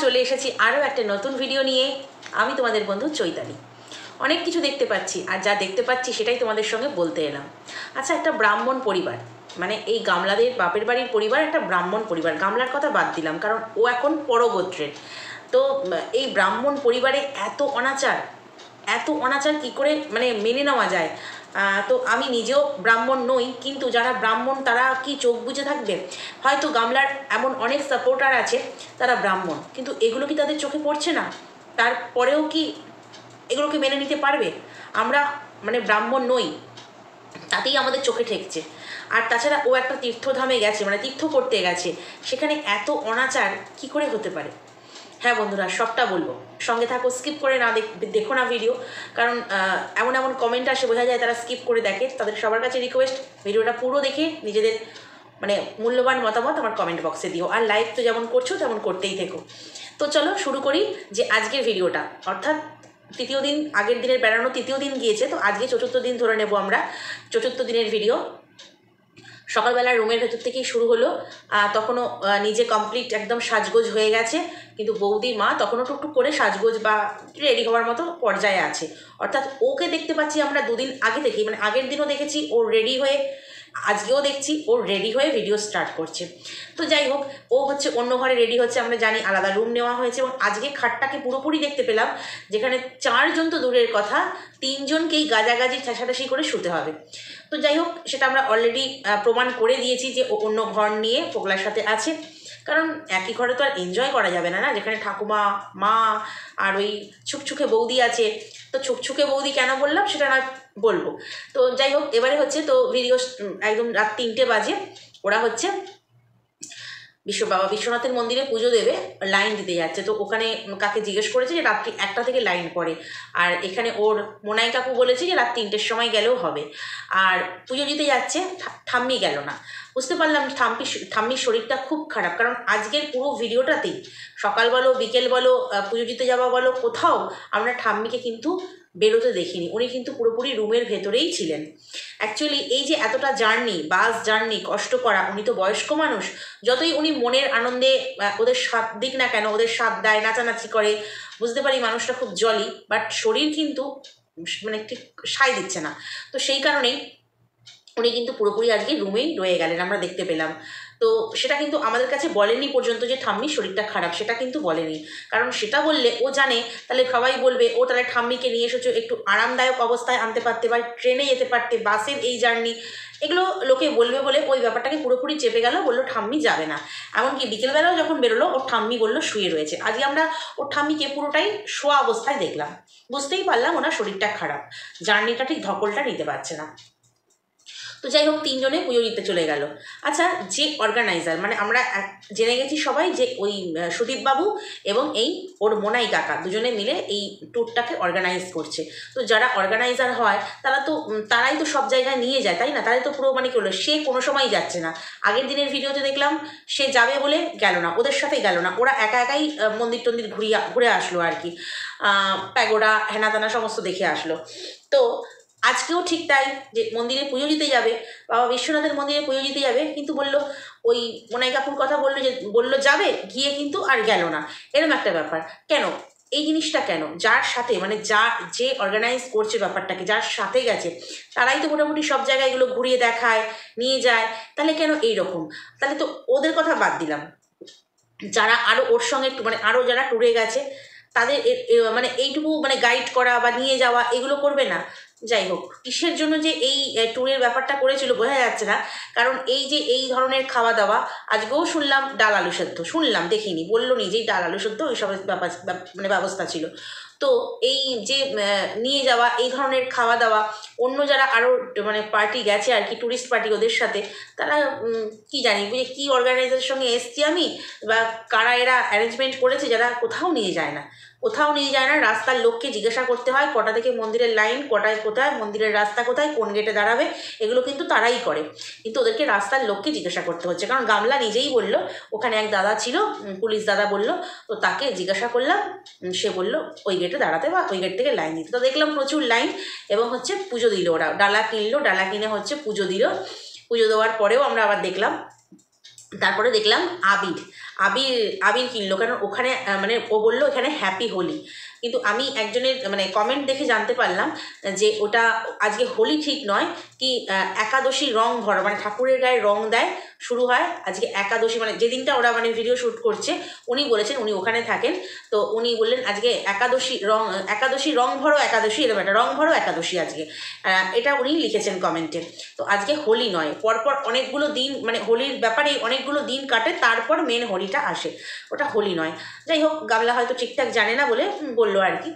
চলে এসেছি আরও একটা নতুন ভিডিও নিয়ে। আমি তোমাদের বন্ধু চৈতালি। অনেক কিছু দেখতে পাচ্ছি, আর যা দেখতে পাচ্ছি সেটাই তোমাদের সঙ্গে বলতে এলাম। আচ্ছা, একটা ব্রাহ্মণ পরিবার, মানে এই গামলাদের বাপের বাড়ির পরিবার একটা ব্রাহ্মণ পরিবার। গামলার কথা বাদ দিলাম, কারণ ও এখন পরগোত্রের। তো এই ব্রাহ্মণ পরিবারে এত অনাচার কি করে মানে মেনে নেওয়া যায়? তো আমি নিজেও ব্রাহ্মণ নই, কিন্তু যারা ব্রাহ্মণ তারা কি চোখ বুজে থাকবে? হয়তো গামলার এমন অনেক সাপোর্টার আছে তারা ব্রাহ্মণ, কিন্তু এগুলো কি তাদের চোখে পড়ছে না? তারপরেও কি এগুলোকে মেনে নিতে পারবে? আমরা মানে ব্রাহ্মণ নই, তাতেই আমাদের চোখে ঠেকছে। আর তাছাড়া ও একটা তীর্থধামে গেছে, মানে তীর্থ করতে গেছে, সেখানে এত অনাচার কি করে হতে পারে? হ্যাঁ বন্ধুরা, সবটা বলবো, সঙ্গে থাকো, স্কিপ করে না দেখো না ভিডিও, কারণ এমন এমন কমেন্ট আসে, বোঝা যায় তারা স্কিপ করে দেখে। তাদের সবার কাছে রিকোয়েস্ট, ভিডিওটা পুরো দেখে নিজেদের মানে মূল্যবান মতামত আমার কমেন্ট বক্সে দিও। আর লাইক তো যেমন করছো তেমন করতেই থেকো। তো চলো শুরু করি যে আজকের ভিডিওটা, অর্থাৎ তৃতীয় দিন, আগের দিনের বেড়ানো তৃতীয় দিন গিয়েছে, তো আজকে চতুর্থ দিন ধরে নেব আমরা। চতুর্থ দিনের ভিডিও সকালবেলা রুমের ভেতর থেকেই শুরু হলো। তখনও নিজে কমপ্লিট একদম সাজগোজ হয়ে গেছে, কিন্তু বৌদি মা তখনও টুকটুক করে সাজগোজ বা রেডি হওয়ার মতো পর্যায়ে আছে। অর্থাৎ ওকে দেখতে পাচ্ছি আমরা দুদিন আগে থেকেই, মানে আগের দিনও দেখেছি ও রেডি হয়ে, আজকেও দেখছি ও রেডি হয়ে ভিডিও স্টার্ট করছে। তো যাই হোক, ও হচ্ছে অন্য ঘরে রেডি হচ্ছে, আমরা জানি আলাদা রুম নেওয়া হয়েছে। এবং আজকে খাটটাকে পুরোপুরি দেখতে পেলাম, যেখানে 4 জন তো দূরের কথা, 3 জনকেই গাজাগাজি ঠাসাঠাসি করে শুতে হবে। তো যাই হোক, সেটা আমরা অলরেডি প্রমাণ করে দিয়েছি যে ও অন্য ঘর নিয়ে পোগলার সাথে আছে। কারণ একই ঘরে তো আর এনজয় করা যাবে না, যেখানে ঠাকুমা, মা আর ওই ছুকছুকে বৌদি আছে। তো ছুকছুকে বৌদি কেন বললাম সেটা না বলবো। তো যাই হোক, এবারে হচ্ছে তো ভিডিও একদম রাত 3টে বাজে। ওরা হচ্ছে বাবা বিশ্বনাথের মন্দিরে পুজো দেবে, লাইন দিতে যাচ্ছে। তো ওখানে কাকে জিজ্ঞেস করেছে যে রাত্রি 1টা থেকে লাইন পড়ে, আর এখানে ওর মোনাই কাকু বলেছে যে রাত 3টের সময় গেলেও হবে। আর পুজো দিতে যাচ্ছে, ঠাম্মি গেল না। বুঝতে পারলাম ঠাম্মির শরীরটা খুব খারাপ, কারণ আজকের পুরো ভিডিওটাতেই সকাল বলো বিকেল বলো পুজো দিতে যাওয়া বলো, কোথাও আমরা ঠাম্মিকে কিন্তু বেরোতে দেখিনি। উনি কিন্তু পুরোপুরি রুমের ভেতরেই ছিলেন। অ্যাকচুয়ালি এই যে এতটা জার্নি, বাস জার্নি কষ্ট করা, উনি তো বয়স্ক মানুষ, যতই উনি মনের আনন্দে ওদের সাথ দিক না কেন, ওদের সাথ দেয়, নাচানাচি করে, বুঝতে পারি মানুষটা খুব জলি, বাট শরীর কিন্তু মানে ঠিক সায় দিচ্ছে না। তো সেই কারণেই উনি কিন্তু পুরোপুরি আজকে রুমেই রয়ে গেলেন, আমরা দেখতে পেলাম। তো সেটা কিন্তু আমাদের কাছে বলেনি পর্যন্ত যে ঠাম্মির শরীরটা খারাপ, সেটা কিন্তু বলেনি। কারণ সেটা বললে ও জানে তাহলে সবাই বলবে ও তাহলে ঠাম্মিকে নিয়ে এসেছো একটু আরামদায়ক অবস্থায় আনতে পারতে, বা ট্রেনে যেতে পারতে, বাসের এই জার্নি, এগুলো লোকে বলবে বলে ওই ব্যাপারটাকে পুরোপুরি চেপে গেল, বললো ঠাম্মি যাবে না। এমনকি বিকেলবেলাও যখন বেরোলো ওর ঠাম্মি বললো শুয়ে রয়েছে। আজকে আমরা ওর ঠাম্মিকে পুরোটাই শোয়া অবস্থায় দেখলাম, বুঝতেই পারলাম ওনার শরীরটা খারাপ, জার্নিটা ঠিক ধকলটা নিতে পারছে না। তো যাই হোক, 3 জনে পুজো দিতে চলে গেল। আচ্ছা, যে অর্গানাইজার, মানে আমরা জেনে গেছি সবাই যে ওই সুদীপবাবু এবং এই ওর মোনাই কাকা দুজনে মিলে এই ট্যুরটাকে অর্গানাইজ করছে। তো যারা অর্গানাইজার হয় তারাই তো সব জায়গায় নিয়ে যায়, তাই না? তারাই তো পুরো মানে কি হলো, সে কোনো সময় যাচ্ছে না। আগের দিনের ভিডিওতে দেখলাম সে যাবে বলে গেল না, ওদের সাথে গেল না, ওরা একা একাই মন্দির টন্দির ঘুরে আসলো আর কি, প্যাগোডা হেনা তেনা সমস্ত দেখে আসলো। তো আজকেও ঠিক তাই, যে মন্দিরে পুজো দিতে যাবে, বাবা বিশ্বনাথের মন্দিরে পুজো দিতে যাবে, কিন্তু বললো ওই মোনাই কাকুর কথা বললো যাবে, গিয়ে কিন্তু আর গেল না। এরকম একটা ব্যাপার কেন? এই জিনিসটা কেন? যার সাথে মানে যে অর্গানাইজ করছে ব্যাপারটাকে, যার সাথে গেছে, তারাই তো মোটামুটি সব জায়গায় এগুলো ঘুরিয়ে দেখায়, নিয়ে যায়, তাহলে কেন এইরকম? তাহলে তো ওদের কথা বাদ দিলাম, যারা আরও ওর সঙ্গে মানে আরও যারা ট্যুরে গেছে তাদের মানে এইটুকু মানে গাইড করা বা নিয়ে যাওয়া এগুলো করবে না? যাই হোক, কিসের জন্য যে এই ট্যুরের ব্যাপারটা করেছিল বোঝা যাচ্ছে না। কারণ এই যে এই ধরনের খাওয়া দাওয়া, আজকেও শুনলাম ডাল আলু সেদ্ধ, শুনলাম, দেখিনি, বললো নিজেই ডাল আলু সেদ্ধ ওইসবের ব্যাপার মানে ব্যবস্থা ছিল। তো এই যে নিয়ে যাওয়া এই ধরনের খাওয়া দাওয়া, অন্য যারা আরও মানে পার্টি গেছে আর কি, ট্যুরিস্ট পার্টি, ওদের সাথে তারা কি জানি বুঝে কী অর্গানাইজারের সঙ্গে এসছি আমি, বা কারা এরা অ্যারেঞ্জমেন্ট করেছে, যারা কোথাও নিয়ে যায় না, রাস্তার লোককে জিজ্ঞাসা করতে হয় কটা থেকে মন্দিরের লাইন, কটায় কোথায় মন্দিরের রাস্তা, কোথায় কোন গেটে দাঁড়াবে, এগুলো কিন্তু তারাই করে, কিন্তু ওদেরকে রাস্তার লোককে জিজ্ঞাসা করতে হচ্ছে। কারণ গামলা নিজেই বললো, ওখানে এক দাদা ছিল, পুলিশ দাদা বললো, তো তাকে জিজ্ঞাসা করলাম, সে বললো ওই গেটে দাঁড়াতে বা ওই গেট থেকে লাইন দিতে। তো দেখলাম প্রচুর লাইন, এবং হচ্ছে পুজো দিল, ওরা ডালা কিনলো, ডালা কিনে হচ্ছে পুজো দিল। পুজো দেওয়ার পরেও আমরা আবার দেখলাম, তারপরে দেখলাম আবির আবির কিনলো, কারণ ওখানে মানে ও বললো এখানে হ্যাপি হোলি। কিন্তু আমি একজনের মানে কমেন্ট দেখে জানতে পারলাম যে ওটা আজকে হোলি ঠিক নয়, কি একাদশী রং ভরা, মানে ঠাকুরের গায়ে রং দেয় শুরু হয় আজকে একাদশী, মানে যেদিনটা ওরা মানে ভিডিও শ্যুট করছে উনি বলেছেন, উনি ওখানে থাকেন, তো উনি বললেন আজকে একাদশী রং ভরো একাদশী, এরকম একটা রং ভরো একাদশী আজকে, এটা উনি লিখেছেন কমেন্টে। তো আজকে হোলি নয়, পরপর অনেকগুলো দিন মানে হোলির ব্যাপারে অনেকগুলো দিন কাটে, তারপর মেন হোলিটা আসে, ওটা হোলি নয়। যাই হোক, গামলা হয়তো ঠিকঠাক জানে না বলে বললো আর কি।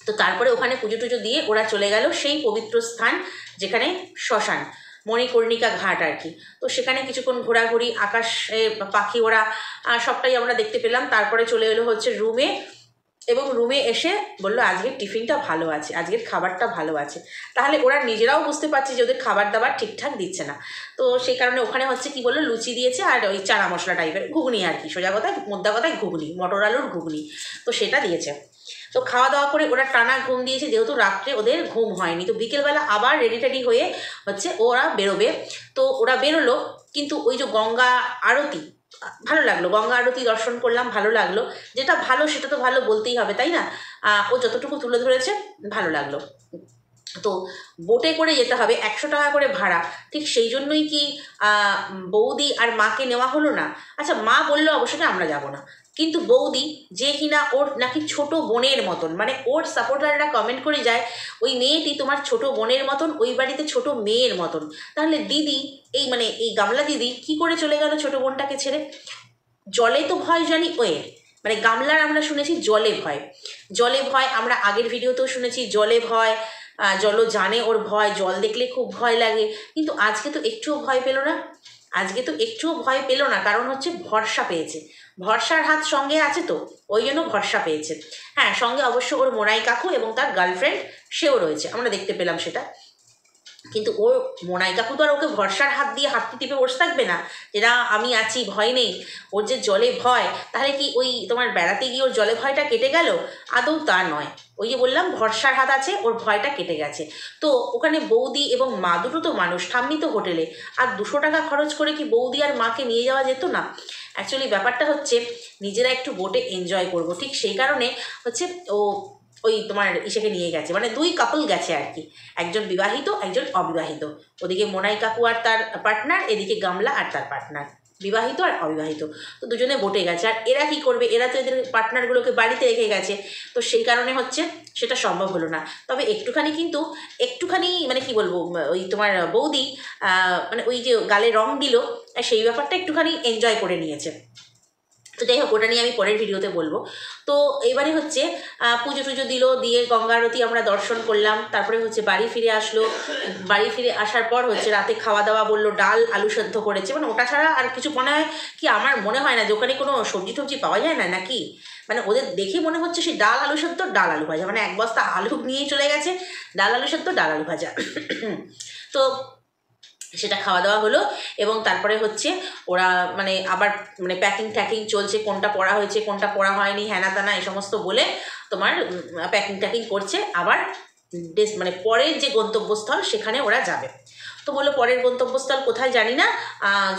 তো তারপরে ওখানে পুজো টুজো দিয়ে ওরা চলে গেল সেই পবিত্র স্থান যেখানে শ্মশান, মণিকর্ণিকা ঘাট আর কি। তো সেখানে কিছুক্ষণ ঘোরাঘুরি, আকাশে পাখি ওরা সবটাই আমরা দেখতে পেলাম। তারপরে চলে এলো হচ্ছে রুমে, এবং রুমে এসে বললো আজকের টিফিনটা ভালো আছে, আজকের খাবারটা ভালো আছে। তাহলে ওরা নিজেরাও বুঝতে পারছে যে ওদের খাবার দাবার ঠিকঠাক দিচ্ছে না। তো সেই কারণে ওখানে হচ্ছে কি বললো, লুচি দিয়েছে আর ওই চানা মশলা টাইপের ঘুগনি আর কি, সোজা কথায় মোদ্দা কথায় ঘুগনি, মটর আলুর ঘুগনি, তো সেটা দিয়েছে। তো খাওয়া দাওয়া করে ওরা টানা ঘুম দিয়েছে, যেহেতু রাত্রে ওদের ঘুম হয়নি। তো বিকেলবেলা আবার রেডি টেডি হয়ে হচ্ছে ওরা বেরোবে। তো ওরা বেরোলো, কিন্তু ওই যে গঙ্গা আরতি ভালো লাগলো, গঙ্গা আরতি দর্শন করলাম, ভালো লাগলো। যেটা ভালো সেটা তো ভালো বলতেই হবে, তাই না? ও যতটুকু তুলে ধরেছে ভালো লাগলো। তো বোটে করে যেতে হবে, 100 টাকা করে ভাড়া, ঠিক সেই জন্যই কি বৌদি আর মাকে নেওয়া হলো না? আচ্ছা, মা বললো অবশ্যই আমরা যাব না, কিন্তু বৌদি যে কিনা ওর নাকি ছোট বোনের মতন, মানে ওর সাপোর্টাররা কমেন্ট করে যায় ওই মেয়েটি তোমার ছোট বোনের মতন, ওই বাড়িতে ছোট মেয়ের মতন। তাহলে দিদি এই মানে এই গামলা দিদি কি করে চলে গেল ছোট বোনটাকে ছেড়ে? জলে তো ভয় জানি ওয়ে, মানে গামলার আমরা শুনেছি জলে ভয়, জলে ভয় আমরা আগের ভিডিওতেও শুনেছি জলে ভয়, জলও জানে ওর ভয়, জল দেখলে খুব ভয় লাগে। কিন্তু আজকে তো একটুও ভয় পেল না, আজকে তো একটুও ভয় পেল না, কারণ হচ্ছে ভরসা পেয়েছে, ভরসার হাত সঙ্গে আছে, তো ওই জন্য ভরসা পেয়েছে। হ্যাঁ, সঙ্গে অবশ্য ওর মোনাই কাকু এবং তার গার্লফ্রেন্ড সেও রয়েছে, আমরা দেখতে পেলাম সেটা। কিন্তু ওর মোনাই কাকু তো আর ওকে ভরসার হাত দিয়ে হাতটি টিপে বসে থাকবে না যে না আমি আছি, ভয় নেই। ওর যে জলে ভয়, তাহলে কি ওই তোমার বেড়াতে গিয়ে ওর জলে ভয়টা কেটে গেল? আদৌ তা নয়, ওই যে বললাম ভরসার হাত আছে, ওর ভয়টা কেটে গেছে। তো ওখানে বৌদি এবং মা দুটো তো মানুষ, ঠাম্মি তো হোটেলে, আর 200 টাকা খরচ করে কি বৌদি আর মাকে নিয়ে যাওয়া যেত না? অ্যাকচুয়ালি ব্যাপারটা হচ্ছে নিজেরা একটু বোটে এনজয় করব, ঠিক সেই কারণে হচ্ছে ও ওই তোমার ইসেকে নিয়ে গেছে, মানে 2 কাপল গেছে আর কি, একজন বিবাহিত একজন অবিবাহিত। ওদিকে মোনাই কাকু আর তার পার্টনার, এদিকে গামলা আর তার পার্টনার, বিবাহিত আর অবিবাহিত। তো দুজনে বোটে গেছে। আর এরা কি করবে, এরা তো এদের পার্টনারগুলোকে বাড়িতে রেখে গেছে, তো সেই কারণে হচ্ছে সেটা সম্ভব হলো না। তবে একটুখানি মানে কি বলবো, ওই তোমার বৌদি মানে ওই যে গালে রং দিল, সেই ব্যাপারটা একটুখানি এনজয় করে নিয়েছে। তো যাই হোক, ওটা নিয়ে আমি পরের ভিডিওতে বলবো। তো এবারে হচ্ছে পুজো টুজো দিল, দিয়ে গঙ্গা আরতি আমরা দর্শন করলাম, তারপরে হচ্ছে বাড়ি ফিরে আসলো। বাড়ি ফিরে আসার পর হচ্ছে রাতে খাওয়া দাওয়া, বললো ডাল আলু সেদ্ধ করেছে, মানে ওটা ছাড়া আর কিছু মনে হয় কি, আমার মনে হয় না যে ওখানে কোনো সবজি টবজি পাওয়া যায় না নাকি, মানে ওদের দেখে মনে হচ্ছে সেই ডাল আলু সেদ্ধ ডাল আলু ভাজা, মানে 1 বস্তা আলু নিয়েই চলে গেছে, ডাল আলু সেদ্ধ ডাল আলু ভাজা। তো সেটা খাওয়া দাওয়া হলো, এবং তারপরে হচ্ছে ওরা মানে আবার মানে প্যাকিং ট্যাকিং চলছে, কোনটা পড়া হয়েছে কোনটা পড়া হয়নি, হ্যানা তানা এই সমস্ত বলে তোমার প্যাকিং ট্যাকিং করছে। আবার মানে পরের যে গন্তব্যস্থল সেখানে ওরা যাবে। তো বললো পরের গন্তব্যস্থল কোথায় জানি না,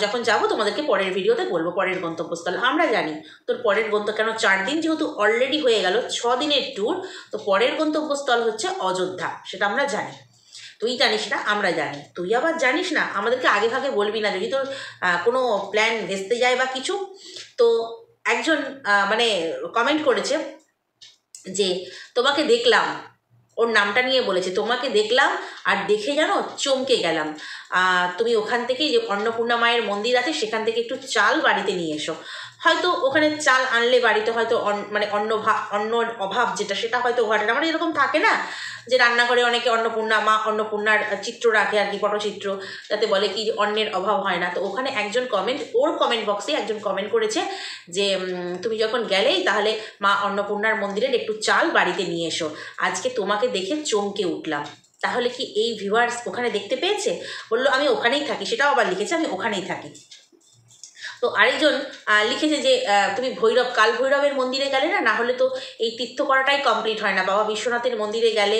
যখন যাব তোমাদেরকে পরের ভিডিওতে বলবো পরের গন্তব্যস্থল। আমরা জানি তোর পরের কেন 4 দিন যেহেতু অলরেডি হয়ে গেল, 6 দিনের ট্যুর, তো পরের গন্তব্যস্থল হচ্ছে অযোধ্যা, সেটা আমরা জানি। তুই জানিস না, আমরা জানি, তুই আবার জানিস না, আমাদেরকে আগে ভাগে বলবি না যদি তোর কোনো প্ল্যান ভেস্তে যায় বা কিছু। তো একজন মানে কমেন্ট করেছে যে তোমাকে দেখলাম, ওর নামটা নিয়ে বলেছে, তোমাকে দেখলাম আর দেখে জানো চমকে গেলাম, তুমি ওখান থেকে যে অন্নপূর্ণা মায়ের মন্দির আছে সেখান থেকে একটু চাল বাড়িতে নিয়ে এসো। হয়তো ওখানে চাল আনলে বাড়িতে হয়তো মানে অন্নর অভাব যেটা সেটা হয়তো ঘটে না, মানে এরকম থাকে না যে রান্নাঘরে অনেকে অন্নপূর্ণার চিত্র রাখে আর কি, পটচিত্র, যাতে বলে কি অন্নের অভাব হয় না। তো ওখানে একজন ওর কমেন্ট বক্সে একজন কমেন্ট করেছে যে তুমি যখন গেলেই তাহলে মা অন্নপূর্ণার মন্দিরের একটু চাল বাড়িতে নিয়ে এসো, আজকে তোমাকে দেখে চমকে উঠলাম। তাহলে কি এই ভিউয়ার্স ওখানে দেখতে পেয়েছে? বললো আমি ওখানেই থাকি, সেটাও আবার লিখেছে আমি ওখানেই থাকি। তো আরেকজন লিখেছে যে তুমি কাল ভৈরবের মন্দিরে গেলে না, না হলে তো এই তীর্থ করাটাই কমপ্লিট হয় না। বাবা বিশ্বনাথের মন্দিরে গেলে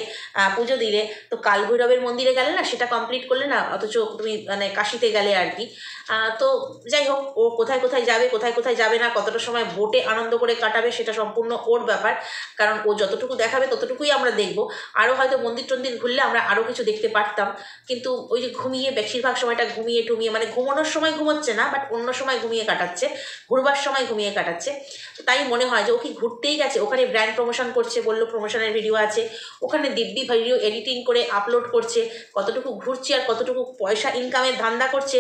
পুজো দিলে, তো কাল ভৈরবের মন্দিরে গেলে না সেটা কমপ্লিট করলে না, অথচ তুমি মানে কাশিতে গেলে আর কি। তো যাই হোক, ও কোথায় কোথায় যাবে কোথায় কোথায় যাবে না, কতটা সময় বোটে আনন্দ করে কাটাবে সেটা সম্পূর্ণ ওর ব্যাপার, কারণ ও যতটুকু দেখাবে ততটুকুই আমরা দেখব। আরও হয়তো মন্দির টন্দির ঘুরলে আমরা আরও কিছু দেখতে পারতাম, কিন্তু ওই যে ঘুমিয়ে বেশিরভাগ সময়টা ঘুমিয়ে টুমিয়ে, মানে ঘুমানোর সময় ঘুমোচ্ছে না, বাট অন্য সময় ঘুমিয়ে কাটাচ্ছে, ঘুরবার সময় ঘুমিয়ে কাটাচ্ছে। তো তাই মনে হয় যে ও কি ঘুরতেই গেছে, ওখানে ব্র্যান্ড প্রমোশন করছে, বললো প্রমোশনের ভিডিও আছে, ওখানে দিব্যি ভিডিও এডিটিং করে আপলোড করছে, কতটুকু ঘুরছে আর কতটুকু পয়সা ইনকামের ধান্দা করছে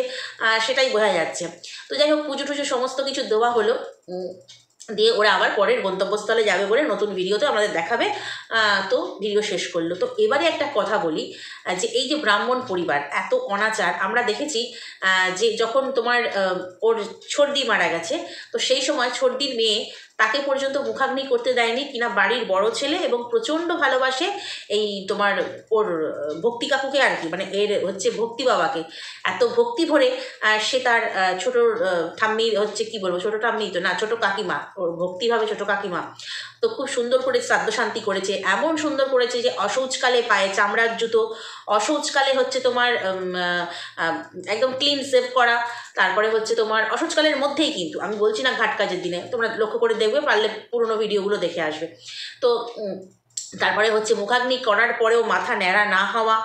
সেটাই বোঝা যাচ্ছে। তো যাই হোক, পুজো টুজো সমস্ত কিছু দেওয়া হলো, দিয়ে ওরা আবার পরের গন্তব্যস্থলে যাবে বলে নতুন ভিডিওতে আমাদের দেখাবে। তো ভিডিও শেষ করলো। তো এবারে একটা কথা বলি, যে এই যে ব্রাহ্মণ পরিবার এত অনাচার আমরা দেখেছি, যে যখন তোমার ওর ছর্দি মারা গেছে, তো সেই সময় ছর্দির মেয়ে তাকে পর্যন্ত মুখাগ্নি করতে দেয়নি কিনা বাড়ির বড় ছেলে, এবং প্রচণ্ড ভালোবাসে এই তোমার ওর ভক্তি কাকুকে আর কি, মানে এর হচ্ছে ভক্তি বাবাকে, এত ভক্তি ভরে সে তার ছোট ঠাম্মি হচ্ছে কি বলবো, ছোট ঠাম্মি তো না, ছোট কাকিমা, ওর ভক্তিভাবে ছোট কাকিমা, তো খুব সুন্দর করে শ্রাদ্ধ শান্তি করেছে, এমন সুন্দর করেছে যে অশৌচকালে পায়ে চামড়ার জুতো, অশৌচকালে হচ্ছে তোমার একদম ক্লিন সেভ করা, তারপরে হচ্ছে তোমার অশৌচকালের মধ্যেই, কিন্তু আমি বলছি না ঘাট কাজের দিনে, তোমরা লক্ষ্য করে দেখবে, পারলে পুরোনো ভিডিওগুলো দেখে আসবে। তো তারপরে হচ্ছে মুখাগ্নি করার পরেও মাথা ন্যাড়া না হওয়া,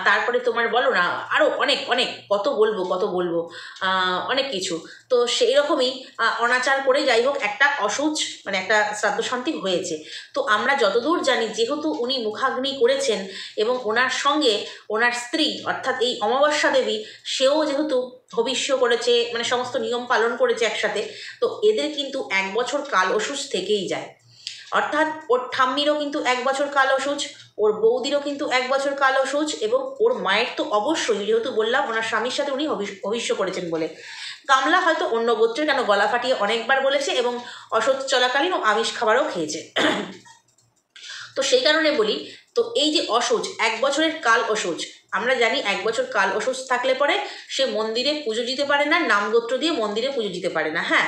তারপরে তোমার বলো না আরও অনেক অনেক কত বলবো অনেক কিছু। তো সেই রকমই অনাচার করে যাই হোক একটা অশৌচ মানে একটা শ্রাদ্ধ শান্তি হয়েছে। তো আমরা যতদূর জানি, যেহেতু উনি মুখাগ্নি করেছেন এবং ওনার সঙ্গে ওনার স্ত্রী অর্থাৎ এই অমাবস্যা দেবী, সেও যেহেতু ভবিষ্য করেছে, মানে সমস্ত নিয়ম পালন করেছে একসাথে, তো এদের কিন্তু 1 বছর কাল অসুচ থেকেই যায়। অর্থাৎ ওর ঠাম্মিরও কিন্তু 1 বছর কাল অসুচ, ওর বৌদিরও কিন্তু 1 বছর কাল অসুচ, এবং ওর মায়ের তো অবশ্যই, যেহেতু বললাম ওনার স্বামীর সাথে উনি ভবিষ্য করেছেন বলে। কামলা হয়তো অন্য গোত্রের, কেন গলা ফাটিয়ে অনেকবার বলেছে, এবং অসুচ চলাকালীন ও আমিষ খাবারও খেয়েছে। তো সেই কারণে বলি, তো এই যে অসুচ 1 বছরের কাল অসুচ, আমরা জানি 1 বছর কাল অসুচ থাকলে পরে সে মন্দিরে পুজো দিতে পারে না, নামগোত্র দিয়ে মন্দিরে পুজো দিতে পারে না। হ্যাঁ,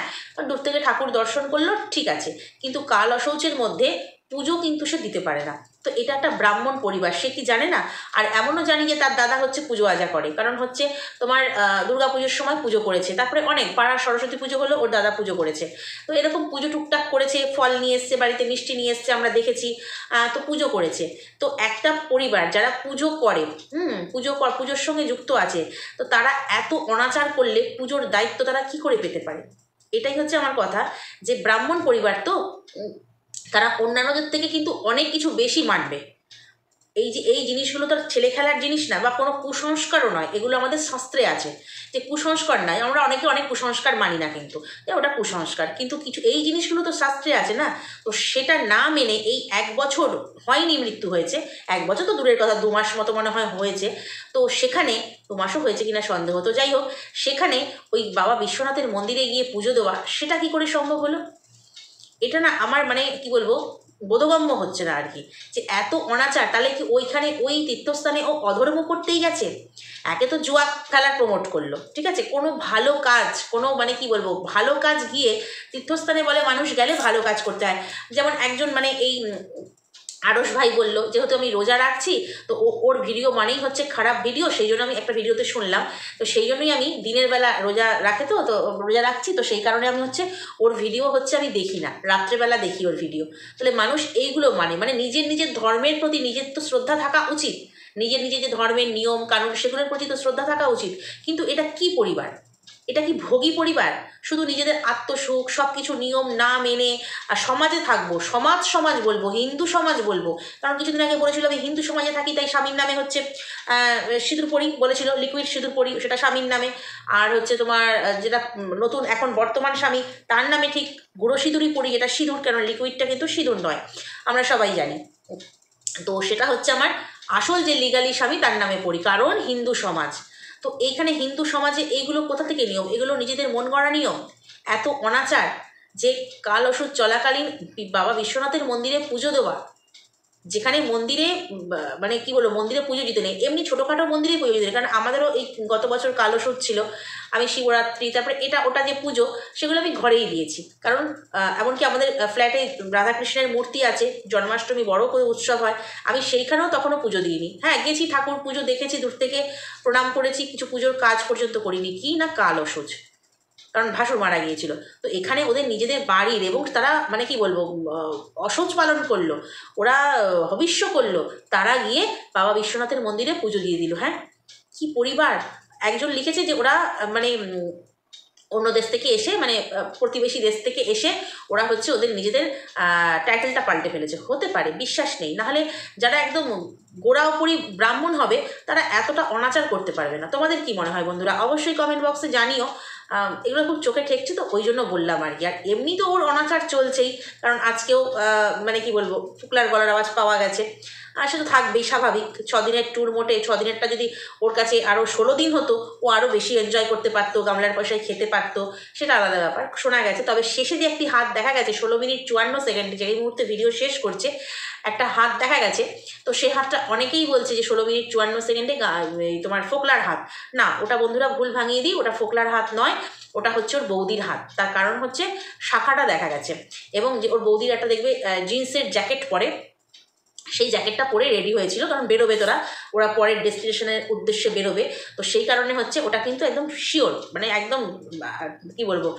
দূর থেকে ঠাকুর দর্শন করলো ঠিক আছে, কিন্তু কাল অসৌচের মধ্যে পুজো কিন্তু সে দিতে পারে না। তো এটা একটা ব্রাহ্মণ পরিবার, সে কি জানে না? আর এমনও জানি যে তার দাদা হচ্ছে পুজো আজা করে, কারণ হচ্ছে তোমার দুর্গা পুজোর সময় পুজো করেছে, তারপরে অনেক পাড়ার সরস্বতী পুজো হলো ওর দাদা পুজো করেছে। তো এরকম পুজো টুকটাক করেছে, ফল নিয়ে এসছে বাড়িতে, মিষ্টি নিয়ে এসছে, আমরা দেখেছি। তো পুজো করেছে। তো একটা পরিবার যারা পুজো করে, পুজোর সঙ্গে যুক্ত আছে, তো তারা এত অনাচার করলে পুজোর দায়িত্ব তারা কি করে পেতে পারে? এটাই হচ্ছে আমার কথা, যে ব্রাহ্মণ পরিবার তো তারা অন্যান্যদের থেকে কিন্তু অনেক কিছু বেশি মানবে। এই জিনিসগুলো তো ছেলে খেলার জিনিস না, বা কোনো কুসংস্কারও নয়, এগুলো আমাদের শাস্ত্রে আছে যে কুসংস্কার নয়। আমরা অনেকে অনেক কুসংস্কার মানি না, কিন্তু ওটা কুসংস্কার, কিন্তু কিছু এই জিনিসগুলো তো শাস্ত্রে আছে না। তো সেটা না মেনে এই 1 বছর হয়নি, মৃত্যু হয়েছে, 1 বছর তো দূরের কথা, 2 মাস মতো মনে হয় হয়েছে। তো সেখানে 2 মাসও হয়েছে কিনা সন্দেহ। তো যাই হোক, সেখানে ওই বাবা বিশ্বনাথের মন্দিরে গিয়ে পুজো দেওয়া, সেটা কি করে সম্ভব হলো? এটা না আমার মানে কি বলবো, বোধগম্য হচ্ছে না আর কি, যে এত অনাচার। তাহলে কি ওইখানে ওই তীর্থস্থানে ও অধর্ম করতেই গেছে? একে তো জুয়া খেলা প্রমোট করলো, ঠিক আছে, কোনো ভালো কাজ, কোনো মানে কি বলবো, ভালো কাজ গিয়ে তীর্থস্থানে বলে মানুষ গেলে ভালো কাজ করতে হয়। যেমন একজন মানে এই আরস ভাই বললো, যেহেতু আমি রোজা রাখছি, তো ওর ভিডিও মানেই হচ্ছে খারাপ ভিডিও, সেই জন্য আমি একটা ভিডিওতে শুনলাম, তো সেই জন্যই আমি দিনের বেলা রোজা রাখে, তো রোজা রাখছি, তো সেই কারণে আমি হচ্ছে ওর ভিডিও হচ্ছে আমি দেখি না, রাত্রেবেলা দেখি ওর ভিডিও। তাহলে মানুষ এইগুলো মানে নিজের ধর্মের প্রতি নিজের তো শ্রদ্ধা থাকা উচিত, নিজের যে ধর্মের নিয়ম কানুন সেগুলোর প্রতি তো শ্রদ্ধা থাকা উচিত। কিন্তু এটা কি পরিবার? এটা কি ভোগী পরিবার? শুধু নিজেদের আত্মসুখ, সব কিছু নিয়ম না মেনে আর সমাজে থাকবো, সমাজ বলবো, হিন্দু সমাজ বলবো। কারণ কিছুদিন আগে বলেছিল আমি হিন্দু সমাজে থাকি, তাই স্বামীর নামে হচ্ছে সিঁদুর পরি বলেছিল, লিকুইড সিঁদুর পরি, সেটা স্বামীর নামে। আর হচ্ছে তোমার যেটা নতুন এখন বর্তমান স্বামী, তার নামে ঠিক গুঁড়ো সিঁদুরই পরি, এটা সিঁদুর, কেন লিকুইডটা কিন্তু সিঁদুর নয়, আমরা সবাই জানি। তো সেটা হচ্ছে আমার আসল যে লিগালি স্বামী তার নামে পড়ি, কারণ হিন্দু সমাজ। তো এইখানে হিন্দু সমাজে এইগুলো কোথা থেকে নিয়ম? এগুলো নিজেদের মন গড়া নিয়ম। এত অনাচার যে কাল ওষুধ চলাকালীন বাবা বিশ্বনাথের মন্দিরে পুজো দেওয়া, যেখানে মন্দিরে মানে কি বলবো, মন্দিরে পুজো দিতে নেই, এমনি ছোটোখাটো মন্দিরে পুজো দিতে নেই। কারণ আমাদেরও এই গত বছর কাল ওষুধ ছিল, আমি শিবরাত্রি তারপরে এটা ওটা যে পুজো সেগুলো আমি ঘরেই দিয়েছি। কারণ এমনকি আমাদের ফ্ল্যাটে রাধাকৃষ্ণের মূর্তি আছে, জন্মাষ্টমী বড় করে উৎসব হয়, আমি সেইখানেও তখনও পুজো দিইনি। হ্যাঁ, গেছি ঠাকুর পুজো দেখেছি, দূর থেকে প্রণাম করেছি, কিছু পুজোর কাজ পর্যন্ত করিনি। কি না কালো সোজ, কারণ ভাসুর মারা গিয়েছিল। তো এখানে ওদের নিজেদের বাড়ির, এবং তারা মানে কি বলবো অসহ্য পালন করলো, ওরা হবিষ্য করলো, তারা গিয়ে বাবা বিশ্বনাথের মন্দিরে পুজো দিয়ে দিল। হ্যাঁ, কি পরিবার। একজন লিখেছে যে ওরা মানে অন্য দেশ থেকে এসে, মানে প্রতিবেশী দেশ থেকে এসে ওরা হচ্ছে ওদের নিজেদের টাইটেলটা পাল্টে ফেলেছে। হতে পারে, বিশ্বাস নেই। নাহলে যারা একদম গোড়াউপরি ব্রাহ্মণ হবে তারা এতটা অনাচার করতে পারবে না। তোমাদের কি মনে হয় বন্ধুরা? অবশ্যই কমেন্ট বক্সে জানিও। এগুলো খুব চোখে ঠেকছে তো ওই জন্য বললাম আর কি। আর এমনি তো ওর অনাচার চলছেই, কারণ আজকেও মানে কি বলবো ফুকলার গলার আওয়াজ পাওয়া গেছে। আর সে তো থাকবেই, স্বাভাবিক। 6 দিনের ট্যুর, মোটে 6 দিনেরটা যদি ওর কাছে আরও 16 দিন হতো, ও আরও বেশি এনজয় করতে পারতো, গামলার পয়সায় খেতে পারতো, সেটা আলাদা ব্যাপার। শোনা গেছে, তবে শেষে যে একটি হাত দেখা গেছে 16 মিনিট 54 সেকেন্ডে, যে এই মুহূর্তে ভিডিও শেষ করছে, একটা হাত দেখা গেছে। তো সেই হাতটা অনেকেই বলছে যে 16 মিনিট 54 সেকেন্ডে তোমার ফোকলার হাত। না, ওটা বন্ধুরা ভুল ভাঙিয়ে দিই, ওটা ফোকলার হাত নয়, ওটা হচ্ছে ওর বৌদির হাত। তার কারণ হচ্ছে শাখাটা দেখা গেছে, এবং যে ওর বৌদির একটা দেখবে জিন্সের জ্যাকেট পরে, সেই জ্যাকেটটা পরে রেডি হয়েছিল, কারণ বেরোবে ওরা পরের ডেস্টিনেশনের উদ্দেশ্যে বেরোবে। তো সেই কারণে হচ্ছে ওটা কিন্তু একদম শিওর, মানে একদম কি বলবো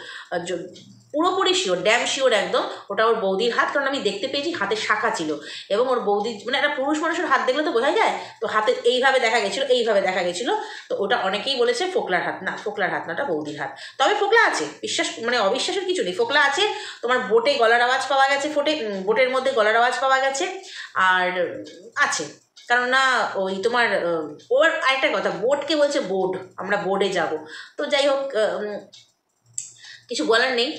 পুরোপুরি শিওর, ড্যাম শিওর একদম ওটা ওর বৌদির হাত। কারণ আমি দেখতে পেয়েছি হাতে শাখা ছিল, এবং ওর বৌদি মানে একটা পুরুষ মানুষের হাত দেখলে তো বোঝা যায়। তো হাতে এইভাবে দেখা গেছিলো, এইভাবে দেখা গেছিলো। তো ওটা অনেকেই বলেছে ফোকলার হাত। না, ফোকলার হাত না, ওটা বৌদির হাত। তবে ফোকলা আছে, বিশ্বাস মানে অবিশ্বাসের কিছু নেই, ফোকলা আছে। তোমার বোটে গলার আওয়াজ পাওয়া গেছে, বোটের মধ্যে গলার আওয়াজ পাওয়া গেছে, আর আছে। কারণ না ওই তোমার ওর আরেকটা কথা, বোটকে বলছে বোর্ড, আমরা বোর্ডে যাব। তো যাই হোক, কিছু বলার নেই।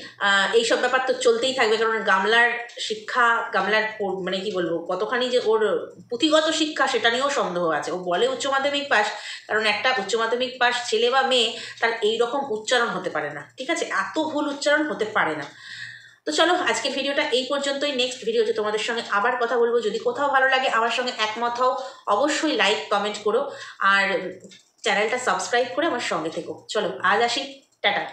এইসব ব্যাপার তো চলতেই থাকবে, কারণ গামলার শিক্ষা, গামলার মানে কি বলবো কতখানি যে ওর পুঁথিগত শিক্ষা সেটা নিয়েও সন্দেহ আছে। ও বলে উচ্চ মাধ্যমিক পাস, কারণ একটা উচ্চ মাধ্যমিক পাস ছেলে বা মেয়ে তার এই রকম উচ্চারণ হতে পারে না, ঠিক আছে? এত ভুল উচ্চারণ হতে পারে না। তো চলো, আজকের ভিডিওটা এই পর্যন্তই। নেক্সট ভিডিওতে তোমাদের সঙ্গে আবার কথা বলবো। যদি কোথাও ভালো লাগে, আমার সঙ্গে একমত হও, অবশ্যই লাইক কমেন্ট করো, আর চ্যানেলটা সাবস্ক্রাইব করে আমার সঙ্গে থেকো। চলো, আজ আসি, টাটা।